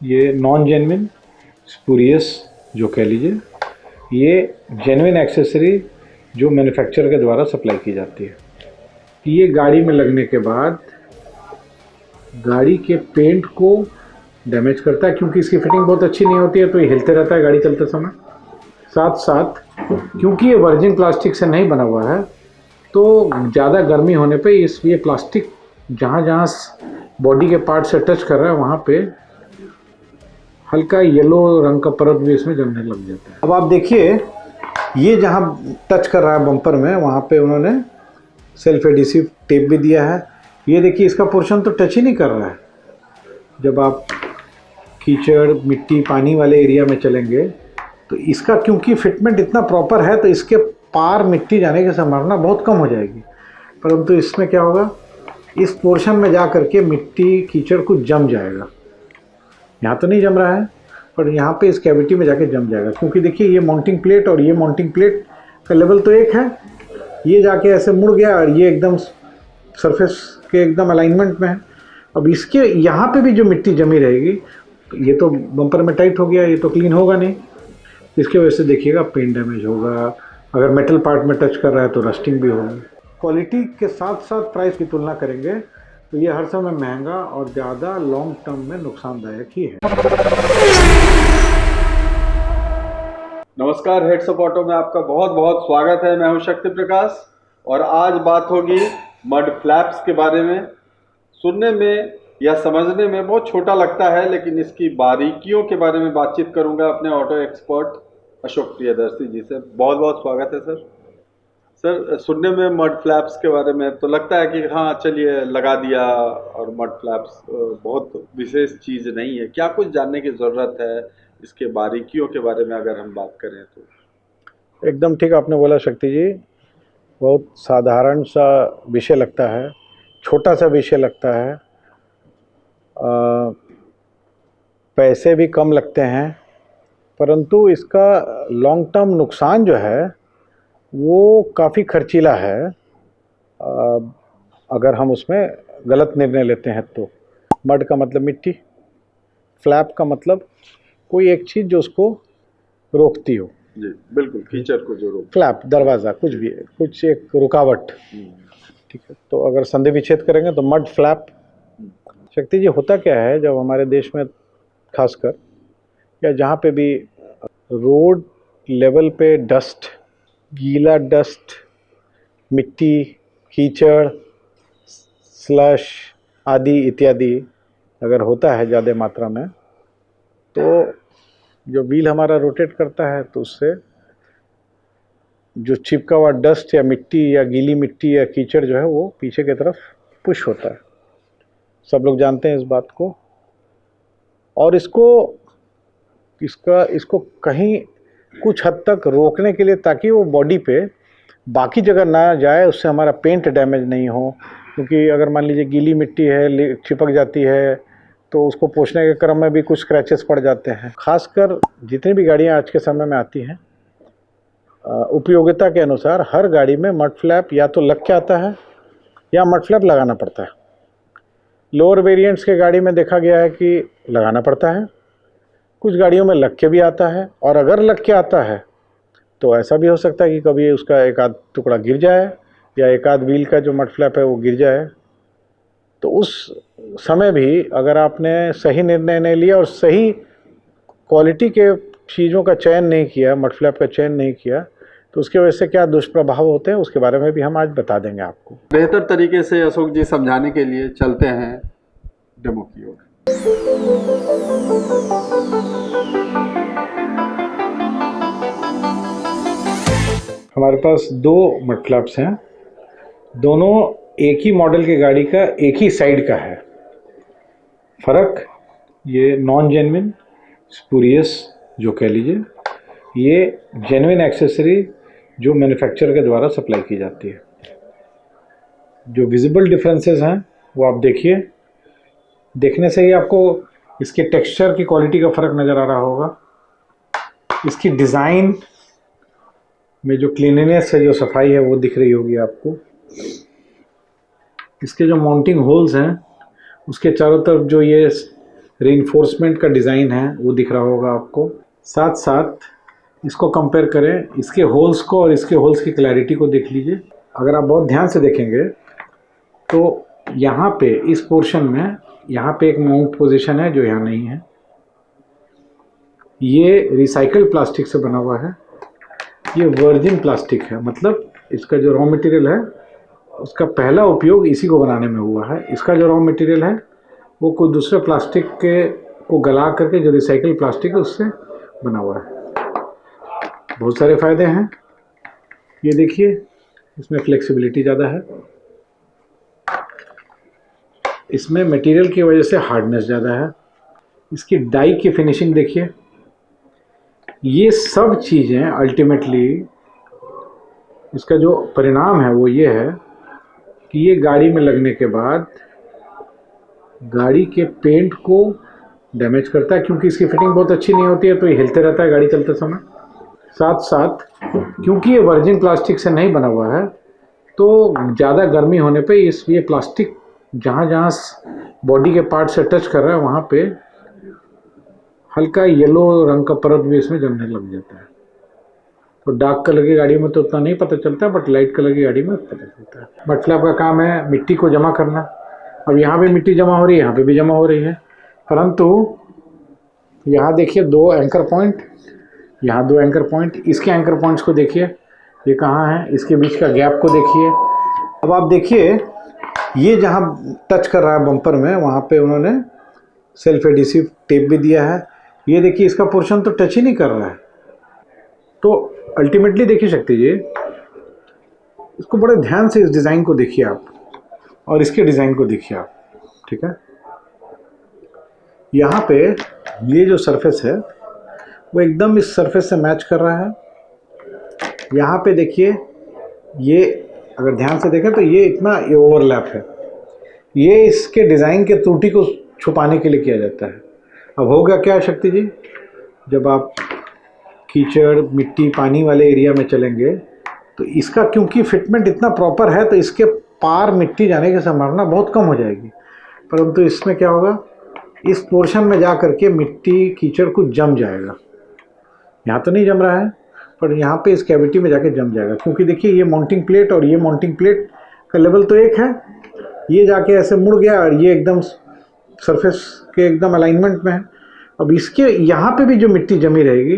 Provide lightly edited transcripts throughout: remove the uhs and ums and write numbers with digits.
ये non genuine spurious जो कह लीजिए, ये जेन्युइन एक्सेसरी जो मैन्युफैक्चरर के द्वारा सप्लाई की जाती है। ये गाड़ी में लगने के बाद गाड़ी के पेंट को डैमेज करता है, क्योंकि इसकी फिटिंग बहुत अच्छी नहीं होती है तो ये हिलते रहता है गाड़ी चलते समय। साथ साथ क्योंकि ये वर्जिन प्लास्टिक से नहीं बना हुआ है तो ज़्यादा गर्मी होने पे ये प्लास्टिक जहाँ जहाँ बॉडी के पार्ट से टच कर रहा है वहाँ पे हल्का येलो रंग का परत भी इसमें जमने लग जाता है। अब आप देखिए, ये जहाँ टच कर रहा है बम्पर में वहाँ पे उन्होंने सेल्फ एडिसिव टेप भी दिया है। ये देखिए, इसका पोर्शन तो टच ही नहीं कर रहा है। जब आप कीचड़ मिट्टी पानी वाले एरिया में चलेंगे तो इसका क्योंकि फिटमेंट इतना प्रॉपर है तो इसके पार मिट्टी जाने की संभावना बहुत कम हो जाएगी। परंतु इसमें क्या होगा, इस पोर्शन में जा करके मिट्टी कीचड़ कुछ जम जाएगा। यहाँ तो नहीं जम रहा है पर यहाँ पे इस कैविटी में जाके जम जाएगा, क्योंकि देखिए ये माउंटिंग प्लेट और ये माउंटिंग प्लेट का लेवल तो एक है। ये जाके ऐसे मुड़ गया और ये एकदम सरफेस के एकदम अलाइनमेंट में है। अब इसके यहाँ पे भी जो मिट्टी जमी रहेगी, ये तो बम्पर में टाइट हो गया, ये तो क्लीन होगा नहीं। इसके वजह से देखिएगा पेंट डैमेज होगा। अगर मेटल पार्ट में टच कर रहा है तो रस्टिंग भी होगी। क्वालिटी के साथ साथ प्राइस की तुलना करेंगे तो ये हर समय महंगा और ज़्यादा लॉन्ग टर्म में नुकसानदायक ही है। नमस्कार, हेड्स ऑफ ऑटो में आपका बहुत बहुत स्वागत है। मैं हूं शक्ति प्रकाश और आज बात होगी मड फ्लैप्स के बारे में। सुनने में या समझने में बहुत छोटा लगता है, लेकिन इसकी बारीकियों के बारे में बातचीत करूंगा अपने ऑटो एक्सपर्ट अशोक प्रियदर्शी जी से। बहुत बहुत स्वागत है सर। सर, सुनने में मड फ्लैप्स के बारे में तो लगता है कि हाँ चलिए लगा दिया, और मड फ्लैप्स बहुत विशेष चीज़ नहीं है। क्या कुछ जानने की ज़रूरत है इसके बारीकियों के बारे में अगर हम बात करें तो? एकदम ठीक आपने बोला शक्ति जी। बहुत साधारण सा विषय लगता है, छोटा सा विषय लगता है, पैसे भी कम लगते हैं, परंतु इसका लॉन्ग टर्म नुकसान जो है वो काफ़ी खर्चीला है अगर हम उसमें गलत निर्णय लेते हैं तो। मड का मतलब मिट्टी, फ्लैप का मतलब कोई एक चीज़ जो उसको रोकती हो। जी बिल्कुल, कीचड़ को जो रोक, फ्लैप दरवाज़ा कुछ भी है, कुछ एक रुकावट, ठीक है। तो अगर संधि विच्छेद करेंगे तो मड फ्लैप। शक्ति जी, होता क्या है जब हमारे देश में खासकर या जहाँ पे भी रोड लेवल पे डस्ट, गीला डस्ट, मिट्टी, कीचड़, स्लश आदि इत्यादि अगर होता है ज़्यादा मात्रा में, तो जो व्हील हमारा रोटेट करता है तो उससे जो चिपका हुआ डस्ट या मिट्टी या गीली मिट्टी या कीचड़ जो है वो पीछे की तरफ पुश होता है। सब लोग जानते हैं इस बात को। और इसको कहीं कुछ हद तक रोकने के लिए, ताकि वो बॉडी पे बाकी जगह ना जाए, उससे हमारा पेंट डैमेज नहीं हो। क्योंकि अगर मान लीजिए गीली मिट्टी है, चिपक जाती है, तो उसको पोंछने के क्रम में भी कुछ स्क्रैचेस पड़ जाते हैं। खासकर जितनी भी गाड़ियाँ आज के समय में आती हैं, उपयोगिता के अनुसार हर गाड़ी में मड फ्लैप या तो लग के आता है या मड फ्लैप लगाना पड़ता है। लोअर वेरिएंट्स के गाड़ी में देखा गया है कि लगाना पड़ता है, कुछ गाड़ियों में लग के भी आता है। और अगर लग के आता है तो ऐसा भी हो सकता है कि कभी उसका एक आध टुकड़ा गिर जाए या एक आध व्हील का जो मड फ्लैप है वो गिर जाए। तो उस समय भी अगर आपने सही निर्णय नहीं लिया और सही क्वालिटी के चीज़ों का चयन नहीं किया, मड फ्लैप का चयन नहीं किया, तो उसके वजह से क्या दुष्प्रभाव होते हैं उसके बारे में भी हम आज बता देंगे आपको। बेहतर तरीके से अशोक जी समझाने के लिए चलते हैं डेमो की ओर। हमारे पास दो मड फ्लैप्स हैं, दोनों एक ही मॉडल की गाड़ी का एक ही साइड का है। फ़र्क ये नॉन जेन्युइन स्पूरियस जो कह लीजिए, ये जेन्युइन एक्सेसरी जो मैन्युफैक्चरर के द्वारा सप्लाई की जाती है। जो विजिबल डिफरेंसेस हैं वो आप देखिए, देखने से ही आपको इसके टेक्सचर की क्वालिटी का फ़र्क नज़र आ रहा होगा। इसकी डिज़ाइन में जो क्लीननेस है, जो सफाई है, वो दिख रही होगी आपको। इसके जो माउंटिंग होल्स हैं उसके चारों तरफ जो ये रेइंफोर्समेंट का डिज़ाइन है वो दिख रहा होगा आपको। साथ साथ इसको कंपेयर करें, इसके होल्स को और इसके होल्स की क्लैरिटी को देख लीजिए। अगर आप बहुत ध्यान से देखेंगे तो यहाँ पे इस पोर्शन में यहाँ पे एक माउंट पोजीशन है जो यहाँ नहीं है। ये रिसाइकल्ड प्लास्टिक से बना हुआ है, ये वर्जिन प्लास्टिक है, मतलब इसका जो रॉ मटेरियल है उसका पहला उपयोग इसी को बनाने में हुआ है। इसका जो रॉ मटेरियल है वो कोई दूसरे प्लास्टिक के को गला करके जो रिसाइकल प्लास्टिक है उससे बना हुआ है। बहुत सारे फ़ायदे हैं। ये देखिए, इसमें फ्लेक्सिबिलिटी ज़्यादा है, इसमें मटेरियल की वजह से हार्डनेस ज़्यादा है, इसकी डाई की फिनिशिंग देखिए। ये सब चीज़ें अल्टीमेटली इसका जो परिणाम है वो ये है कि ये गाड़ी में लगने के बाद गाड़ी के पेंट को डैमेज करता है, क्योंकि इसकी फिटिंग बहुत अच्छी नहीं होती है तो ये हिलते रहता है गाड़ी चलते समय। साथ साथ क्योंकि ये वर्जिन प्लास्टिक से नहीं बना हुआ है तो ज़्यादा गर्मी होने पे ये प्लास्टिक जहाँ जहाँ बॉडी के पार्ट से टच कर रहा है वहाँ पे हल्का येलो रंग का परत भी इसमें जमने लग जाता है। तो डार्क कलर की गाड़ी में तो उतना नहीं पता चलता, बट लाइट कलर की गाड़ी में पता चलता है। मड फ्लैप का काम है मिट्टी को जमा करना। अब यहाँ पे मिट्टी जमा हो रही है, यहाँ पे भी जमा हो रही है, परंतु यहाँ देखिए 2 एंकर पॉइंट, यहाँ 2 एंकर पॉइंट, इसके एंकर पॉइंट्स को देखिए ये कहाँ है, इसके बीच का गैप को देखिए। अब आप देखिए ये जहाँ टच कर रहा है बम्पर में वहाँ पे उन्होंने सेल्फ एडिसिव टेप भी दिया है। ये देखिए इसका पोर्शन तो टच ही नहीं कर रहा है। तो अल्टीमेटली देखिए शक्ति जी, इसको बड़े ध्यान से इस डिज़ाइन को देखिए आप और इसके डिज़ाइन को देखिए आप, ठीक है। यहाँ पे ये जो सरफेस है वो एकदम इस सरफेस से मैच कर रहा है। यहाँ पे देखिए ये अगर ध्यान से देखें तो ये इतना ये ओवरलैप है, ये इसके डिज़ाइन के त्रुटि को छुपाने के लिए किया जाता है। अब होगा क्या शक्ति जी, जब आप कीचड़ मिट्टी पानी वाले एरिया में चलेंगे तो इसका क्योंकि फिटमेंट इतना प्रॉपर है तो इसके पार मिट्टी जाने की संभावना बहुत कम हो जाएगी। परंतु इसमें क्या होगा, इस पोर्शन में जा करके मिट्टी कीचड़ कुछ जम जाएगा। यहाँ तो नहीं जम रहा है पर यहाँ पे इस कैविटी में जाके जम जाएगा, क्योंकि देखिए ये माउंटिंग प्लेट और ये माउंटिंग प्लेट का लेवल तो एक है, ये जाके ऐसे मुड़ गया और ये एकदम सरफेस के एकदम अलाइनमेंट में है। अब इसके यहाँ पे भी जो मिट्टी जमी रहेगी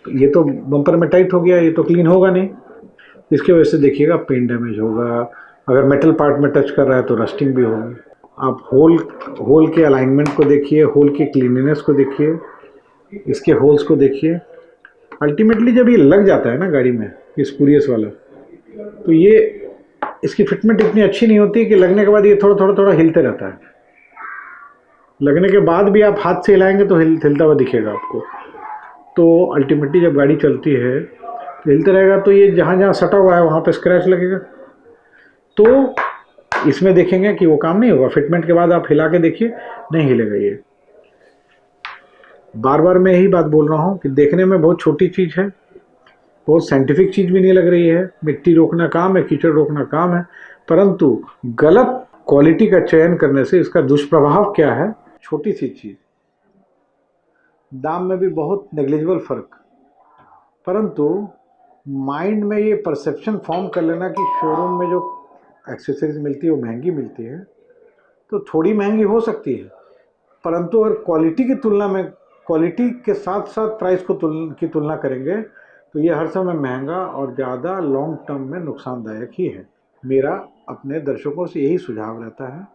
तो ये तो बम्पर में टाइट हो गया, ये तो क्लीन होगा नहीं। इसकी वजह से देखिएगा पेंट डैमेज होगा, अगर मेटल पार्ट में टच कर रहा है तो रस्टिंग भी होगी। आप होल के अलाइनमेंट को देखिए, होल की क्लीनिनेस को देखिए, इसके होल्स को देखिए। अल्टीमेटली जब ये लग जाता है ना गाड़ी में ये स्पूरियस वाला, तो ये इसकी फिटमेंट इतनी अच्छी नहीं होती कि लगने के बाद ये थोड़ा हिलते रहता है। लगने के बाद भी आप हाथ से हिलाएंगे तो हिलता हुआ दिखेगा आपको। तो अल्टीमेटली जब गाड़ी चलती है तो हिलते रहेगा, तो ये जहाँ जहाँ सटा हुआ है वहाँ पे स्क्रैच लगेगा। तो इसमें देखेंगे कि वो काम नहीं होगा। फिटमेंट के बाद आप हिला के देखिए, नहीं हिलेगा ये। बार बार मैं यही बात बोल रहा हूँ कि देखने में बहुत छोटी चीज़ है, बहुत साइंटिफिक चीज़ भी नहीं लग रही है। मिट्टी रोकना काम है, कीचड़ रोकना काम है, परंतु गलत क्वालिटी का चयन करने से इसका दुष्प्रभाव क्या है। छोटी सी चीज़, दाम में भी बहुत नेग्लिजिबल फ़र्क, परंतु माइंड में ये परसेप्शन फॉर्म कर लेना कि शोरूम में जो एक्सेसरीज मिलती है वो महंगी मिलती है, तो थोड़ी महंगी हो सकती है, परंतु अगर क्वालिटी की तुलना में क्वालिटी के साथ साथ प्राइस को की तुलना करेंगे तो ये हर समय महंगा और ज़्यादा लॉन्ग टर्म में नुकसानदायक ही है। मेरा अपने दर्शकों से यही सुझाव रहता है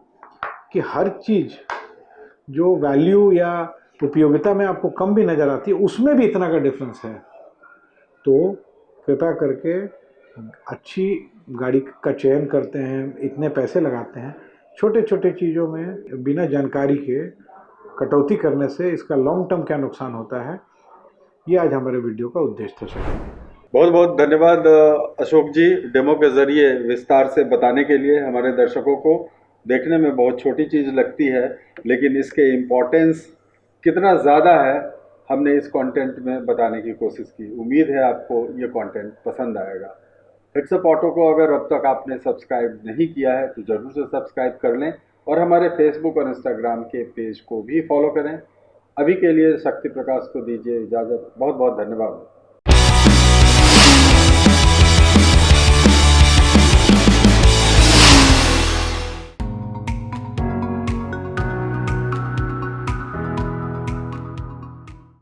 कि हर चीज़ जो वैल्यू या उपयोगिता में आपको कम भी नज़र आती है उसमें भी इतना का डिफरेंस है, तो कृपया करके अच्छी गाड़ी का चयन करते हैं, इतने पैसे लगाते हैं, छोटे छोटे चीज़ों में बिना जानकारी के कटौती करने से इसका लॉन्ग टर्म क्या नुकसान होता है, ये आज हमारे वीडियो का उद्देश्य था। बहुत बहुत धन्यवाद अशोक जी, डेमो के ज़रिए विस्तार से बताने के लिए। हमारे दर्शकों को देखने में बहुत छोटी चीज़ लगती है, लेकिन इसके इम्पोर्टेंस कितना ज़्यादा है हमने इस कंटेंट में बताने की कोशिश की। उम्मीद है आपको ये कंटेंट पसंद आएगा। फिक्सअप ऑटो को अगर अब तक आपने सब्सक्राइब नहीं किया है तो ज़रूर से सब्सक्राइब कर लें और हमारे फेसबुक और इंस्टाग्राम के पेज को भी फॉलो करें। अभी के लिए शक्ति प्रकाश को दीजिए इजाज़त। बहुत बहुत धन्यवाद।